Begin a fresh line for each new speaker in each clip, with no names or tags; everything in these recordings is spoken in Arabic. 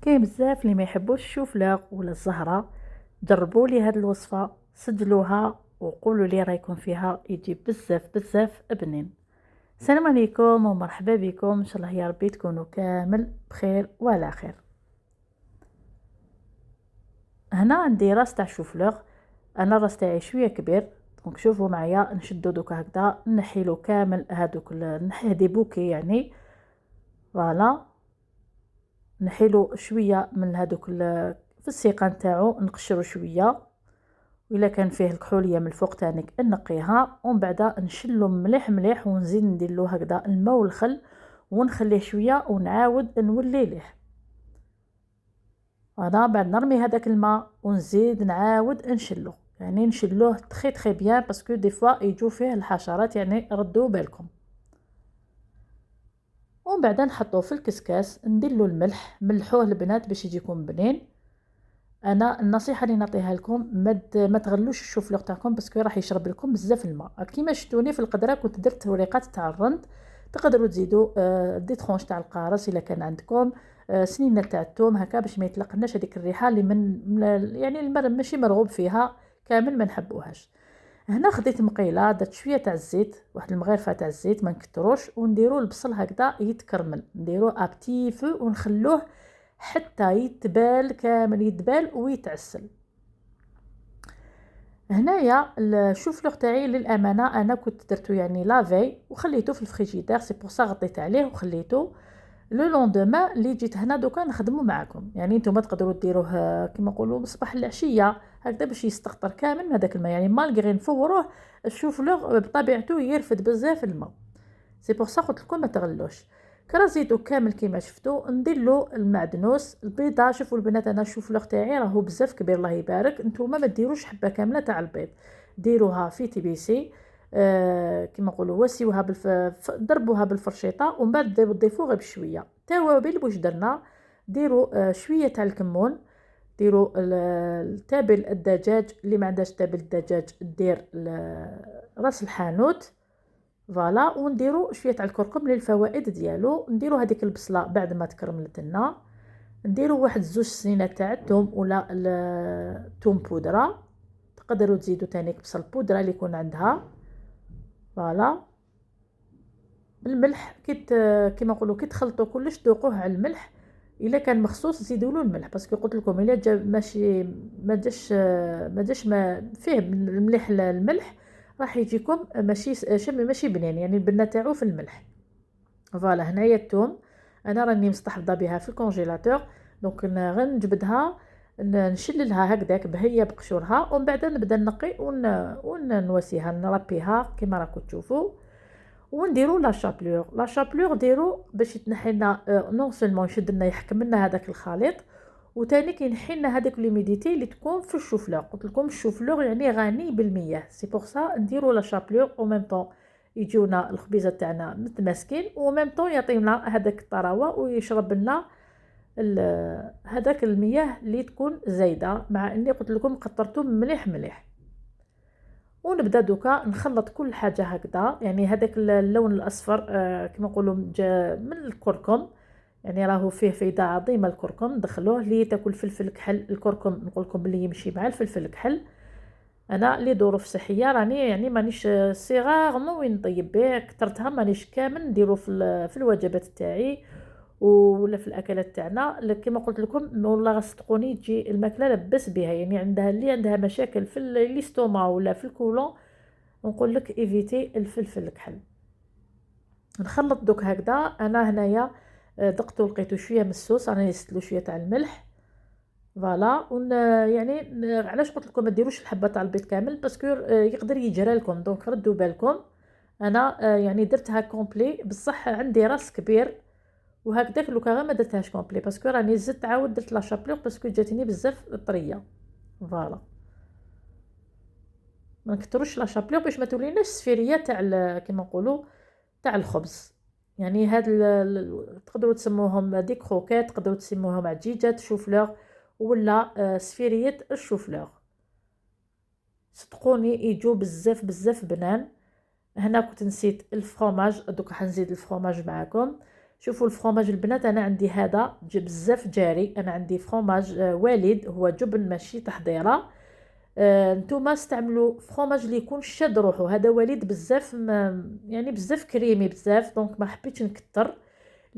كاين بزاف اللي ما يحبوش الشوفليغ ولا الزهره. جربوا لي هاد الوصفه، سجلوها وقولوا لي رايكم فيها، يجي بزاف بزاف بنين. السلام عليكم ومرحبا بكم، ان شاء الله يا ربي تكونوا كامل بخير وعلى خير. هنا عندي راس تاع الشوفليغ، انا الراس تاعي شويه كبير، دونك شوفوا معايا نشدو دوكا هكذا، نحيلو كامل هادوك نحيه دي بوكي يعني. فوالا، نحيلو شويه من هادوك في السيقان تاعو، نقشرو شويه، وإلا كان فيه الكحوليه من الفوق تانيك نقيها، ومن بعد نشلو مليح مليح، ونزيد نديرلو هكذا الماء والخل ونخليه شويه ونعاود نولي ليه. انا بعد نرمي هذاك الماء ونزيد نعاود نشلو، يعني نشلوه تخي تخي بيان، باسكو دي فوا يجو فيه الحشرات، يعني ردوا بالكم. ومن بعد نحطوه في الكسكاس، نديرلو الملح، ملحوه البنات باش يجيكم بنين. انا النصيحه اللي نعطيها لكم، ما تغلوش الشوفلوغ تاعكم، باسكو راح يشرب لكم بزاف الماء. كيما شفتوني في القدره كنت درت وريقات تاع الرند، تقدروا تزيدوا دي ترونش تاع القارص الا كان عندكم، سنينه تاع الثوم هكا، باش ما يطلقناش هذيك الريحه اللي يعني ماشي مرغوب فيها كامل، ما نحبوهاش. هنا خديت مقيله، درت شويه تاع الزيت، واحد المغرفه تاع الزيت ما نكتروش، ونديروا البصل هكذا يتكرمل، نديروه ابتي فو ونخلوه حتى يتبال كامل، يتبال ويتعسل. هنايا الشوفلوغ تاعي للامانه انا كنت درتو يعني لافي وخليته في الفريجيدير، سي بور سا غطيت عليه وخليته. لو لوندوما اللي جيت هنا دوكا نخدمو معاكم، يعني نتوما تقدروا ديروه كيما نقولوا بصباح العشيه هكذا باش يستقطر كامل من هذاك الماء، يعني مالغري نفوروه الشوفلوغ بطبيعته يرفد بزاف الماء، سي بور سا قلت لكم ما تغلوش. كرازيتو كامل كيما شفتوا، ندير له المعدنوس، البيضه. شوفوا البنات انا الشوفلوغ تاعي راهو بزاف كبير، الله يبارك. نتوما ما ديروش حبه كامله تاع البيض، ديروها في تبيسي، كيما نقولوا وسيوها ضربوها بالفرشيطه، ومن بعد تضيفوا غير بشويه توابل. واش درنا؟ ديروا شويه تاع الكمون، ديروا التابل الدجاج، اللي ما عندهاش تابل الدجاج دير راس الحانوت، فوالا. ونديروا شويه تاع الكركم للفوائد ديالو. نديروا هذيك البصله بعد ما تكرملت لنا، نديروا واحد زوج سنينات تاع الثوم ولا الثوم بودره، تقدروا تزيدوا تانيك بصل بودره اللي يكون عندها، فوالا. الملح كيما نقولوا كي تخلطوا كلش دوقوه على الملح، الا كان مخصوص زيدوا له الملح، باسكو قلت لكم الا جا ماشي ما جاش ما فيه الملح، الملح راح يجيكم ماشي شم ماشي بنين، يعني البنه تاعو في الملح. فوالا، هنايا الثوم انا راني مستحفظه بها في الكونجيلاتور، دونك غنجبدها نشللها هكذاك بهي بقشورها، ومن بعد نبدا نقي ونواسيها نربيها كما راكم تشوفوا. ونديروا لا شابلور ديروا باش يتنحي لنا نون سولمون يشد لنا يحكم لنا هذاك الخليط، وثاني كينحي لنا هذاك لوميديتي اللي تكون في الشوفلور. قلت لكم الشوفلور يعني غني بالمياه، سي بور سا نديروا لا شابلور او ميم طون يجونا الخبيزه تاعنا متماسكين، و ميم طون يعطينا هذاك الطراوه ويشرب لنا هذاك المياه اللي تكون زايده، مع اني قلت لكم قطرته مليح مليح. ونبدا دوكا نخلط كل حاجه هكذا، يعني هذاك اللون الاصفر كما نقولوا من الكركم، يعني راهو فيه فايده عظيمه الكركم، ندخلوه لي تاكل فلفل كحل. الكركم نقول لكم بلي يمشي مع الفلفل الكحل. انا لي ظروف صحيه راني يعني مانيش صغار وين نطيب به، كثرتها مانيش كامل نديرو في الوجبات تاعي ولا في الاكلات تاعنا. كما قلت لكم والله صدقوني تجي الماكله لبس بها، يعني عندها مشاكل في الاستوما ولا في الكولون، نقول لك ايفيتي الفلفل الكحل. نخلط دوك هكذا. انا هنايا دقت ولقيتو شويه من الصوص، انا نزيدلو شويه تاع الملح، فوالا. يعني علاش قلت لكم ما ديروش الحبه تاع البيض كامل، باسكو يقدر يجرى لكم، دونك ردوا بالكم. انا يعني درتها كومبلي، بصح عندي راس كبير وهكذاك لو كان ما درتهاش كومبلي، باسكو راني زدت عاود درت لا شابلور باسكو جاتني بزاف طريه، فوالا. ما نكتروش لا شابلور باش ما توليناش سفيريه تاع كيما نقولوا تاع الخبز. يعني هاد تقدروا تسموهم دي كروكيت، تقدروا تسموهم عجيجات شوفلور، ولا سفيريه الشوفلور. صدقوني يجو بزاف بزاف بنان. هنا كنت نسيت الفرomاج، دوك حنزيد الفرomاج معاكم. شوفوا الفرomاج البنات، انا عندي هذا بزاف جاري، انا عندي فرomاج والد، هو جبن ماشي تحضيره. نتوما استعملوا فرomاج اللي يكون شاد روحو، هذا وليد بزاف يعني بزاف كريمي بزاف، دونك ما حبيتش نكتر.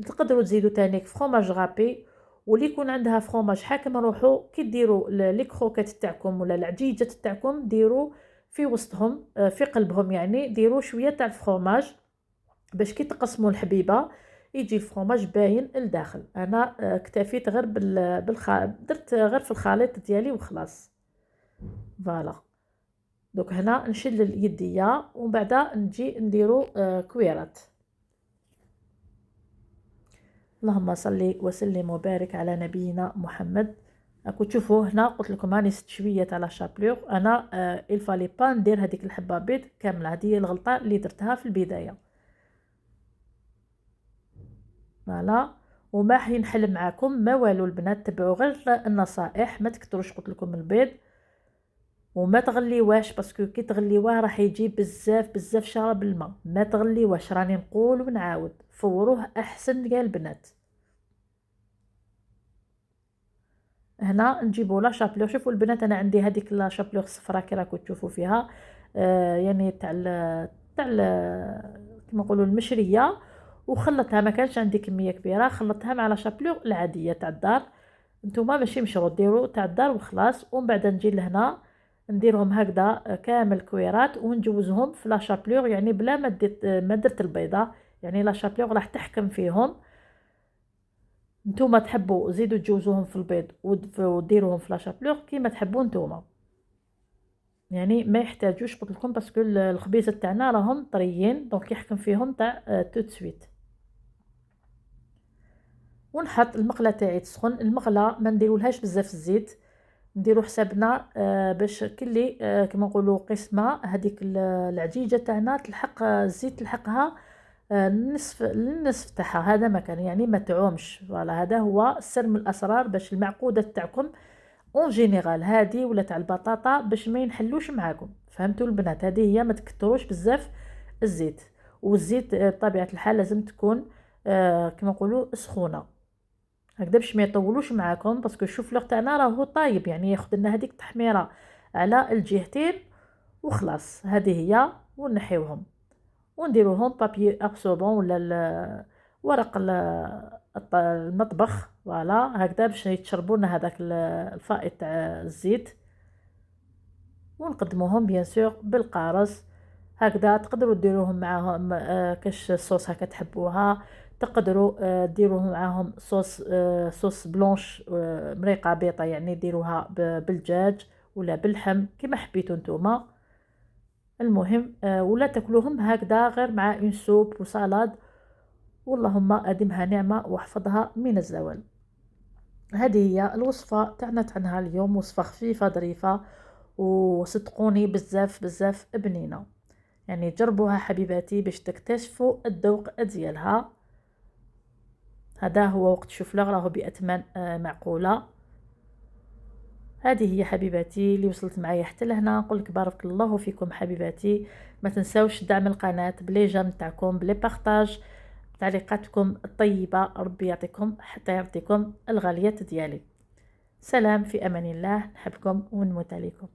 تقدروا تزيدوا تانيك فرomاج غابي. واللي يكون عندها فرomاج حاكم روحو، كي ديروا لي كروكات تاعكم ولا العجيجات تاعكم، ديروا في وسطهم في قلبهم، يعني ديروا شويه تاع الفرomاج باش كي تقسموا الحبيبه يجي الفرomاج باين لداخل. انا اكتفيت غير درت غير في الخليط ديالي وخلاص. فوالا، دوك هنا نشل اليديه ومن بعد نجي نديرو كويرات. اللهم صل وسلم وبارك على نبينا محمد. راكو تشوفوا هنا قلت لكم راني زدت شويه تاع لا شابلور، انا الفالي با ندير هذيك الحبه بيض كامله، هذه هي الغلطه اللي درتها في البدايه. فوالا، وما حي نحل معاكم ما والو البنات، تبعوا غير النصائح، ما تكثروش قلت لكم البيض وما تغليوهش، باسكو كي تغليوه راح يجي بزاف شرب الماء. ما تغليوهش، راني نقول ونعاود، فوروه احسن يا البنات. هنا نجيبوا لا شابلور. شوفوا البنات، انا عندي هذيك لا شابلور الصفراء كي راكم تشوفوا فيها، يعني تاع كما نقولوا المشريه، وخلطتها، ما كانش عندي كميه كبيره، خلطتها مع لا شابلور العاديه تاع الدار. نتوما ماشي مشروط ديروا تاع الدار وخلاص. ومن بعد نجي لهنا نديرهم هكذا كامل كويرات ونجوزهم في لا شابلور، يعني بلا ما درت البيضه، يعني لا شابلور راح تحكم فيهم. نتوما تحبوا زيدوا تجوزوهم في البيض وديروهم في لا شابلور كيما تحبوا نتوما، يعني ما يحتاجوش قلت لكم، باسكو الخبيزات تاعنا راهم طريين، دونك يحكم فيهم تاع تو سويت. ونحط المقله تاعي تسخن. المقله ما نديرولهاش بزاف الزيت، نديرو حسابنا باش كلي كما نقولوا قسمه هذيك العجيجه تاعنا تلحق الزيت تلحقها النصف تاعها، هذا مكان يعني ما تعومش. فوالا، هذا هو سر من الاسرار باش المعقوده تاعكم اون جينيرال هذه ولا تاع البطاطا باش ما ينحلوش معاكم. فهمتوا البنات؟ هذه هي، ما تكثروش بزاف الزيت، والزيت بطبيعه الحال لازم تكون كما نقولوا سخونه هكذا باش ما يطولوش معاكم، باسكو الشوفلوغ تاعنا راهو طايب، يعني ياخذ لنا هذيك التحميره على الجهتين وخلاص. هذه هي، ونحيوهم ونديروهم بابي ابسوربون ولا ورق المطبخ، فوالا هكذا باش يتشربوا لنا هذاك الفائض تاع الزيت. ونقدموهم بيان سور بالقارص هكذا. تقدروا ديروهم معاهم كاش صوص هكا تحبوها، تقدروا ديروهم معاهم صوص بلونش مريقه بيضه، يعني ديروها بالدجاج ولا باللحم كما حبيتوا نتوما. المهم ولا تاكلوهم هكذا غير مع اون سوب وسالاد، واللهم ادمها نعمه واحفظها من الزوال. هذه هي الوصفه تاعنا تاع اليوم، وصفه خفيفه ظريفه وصدقوني بزاف بنينه، يعني جربوها حبيباتي باش تكتشفوا الذوق ديالها. هذا هو وقت شوفلوغ راهو باثمان معقوله. هذه هي حبيباتي اللي وصلت معايا حتى لهنا، نقول لك بارك الله فيكم حبيباتي. ما تنساوش دعم القناه بلي جيم تاعكم، بلي بارطاج، تعليقاتكم الطيبه. ربي يعطيكم حتى يعطيكم الغاليات ديالي. سلام، في امان الله، نحبكم ونموت عليكم.